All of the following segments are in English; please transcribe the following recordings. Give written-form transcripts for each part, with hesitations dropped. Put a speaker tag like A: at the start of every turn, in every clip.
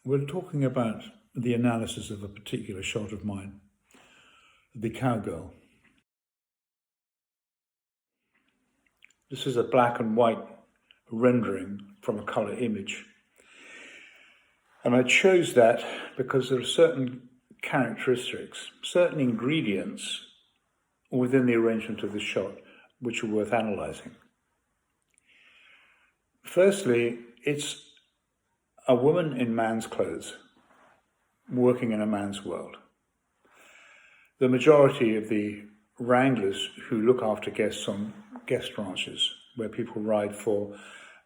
A: We're talking about the analysis of a particular shot of mine, the Cowgirl. This is a black and white rendering from a color image. And I chose that because there are certain characteristics, certain ingredients within the arrangement of the shot which are worth analyzing. Firstly, it's a woman in man's clothes working in a man's world. The majority of the wranglers who look after guests on guest ranches, where people ride for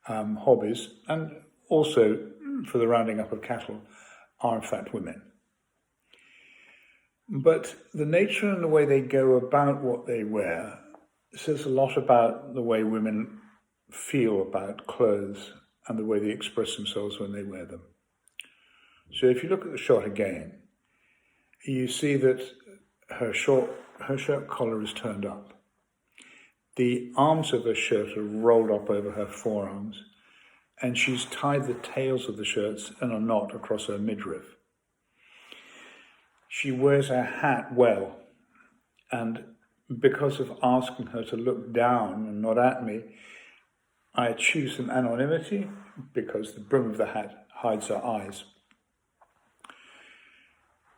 A: hobbies and also for the rounding up of cattle, are in fact women. But the nature and the way they go about what they wear says a lot about the way women feel about clothes and the way they express themselves when they wear them. So if you look at the shot again, you see that her shirt collar is turned up. The arms of her shirt are rolled up over her forearms, and she's tied the tails of the shirts in a knot across her midriff. She wears her hat well, and because of asking her to look down and not at me, I choose some anonymity because the brim of the hat hides her eyes.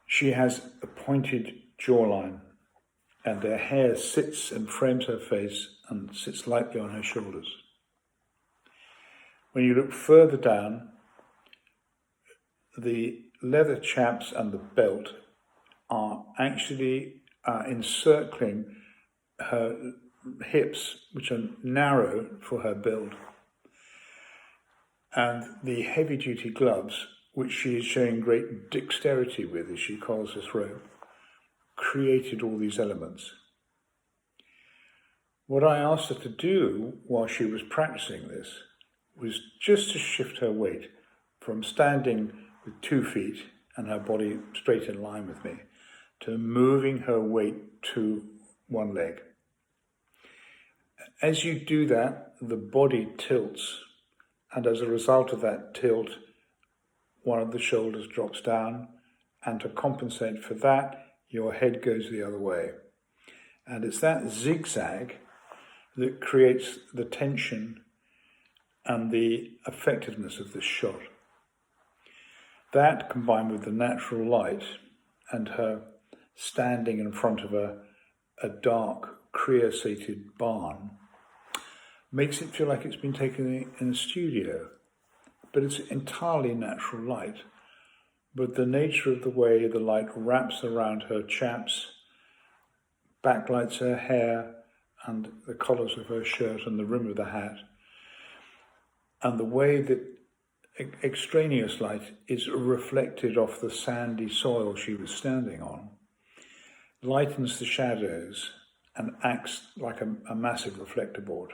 A: She has a pointed jawline, and her hair sits and frames her face and sits lightly on her shoulders. When you look further down, the leather chaps and the belt are actually encircling her hips, which are narrow for her build. And the heavy-duty gloves, which she is showing great dexterity with as she coils this rope, created all these elements. What I asked her to do while she was practicing this was just to shift her weight from standing with 2 feet and her body straight in line with me to moving her weight to one leg. As you do that, the body tilts, and as a result of that tilt, one of the shoulders drops down, and to compensate for that, your head goes the other way. And it's that zigzag that creates the tension and the effectiveness of this shot. That, combined with the natural light and her standing in front of a dark, creosoted barn, makes it feel like it's been taken in a studio. But it's entirely natural light. But the nature of the way the light wraps around her chaps, backlights her hair and the collars of her shirt and the rim of the hat, and the way that extraneous light is reflected off the sandy soil she was standing on, lightens the shadows and acts like a massive reflector board.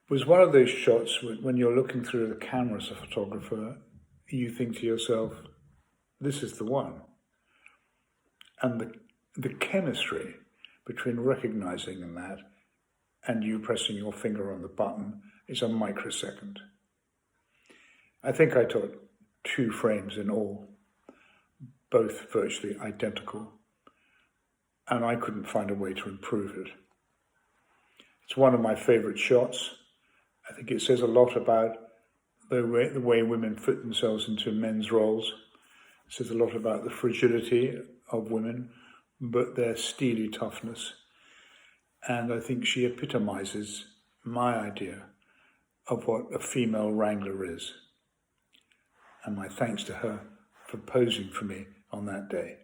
A: It was one of those shots when you're looking through the camera as a photographer, you think to yourself, this is the one. And the chemistry between recognizing that and you pressing your finger on the button is a microsecond. I think I took 2 frames in all, both virtually identical, and I couldn't find a way to improve it. It's one of my favorite shots. I think it says a lot about the way women fit themselves into men's roles. It says a lot about the fragility of women, but their steely toughness. And I think she epitomizes my idea of what a female wrangler is. And my thanks to her for posing for me on that day.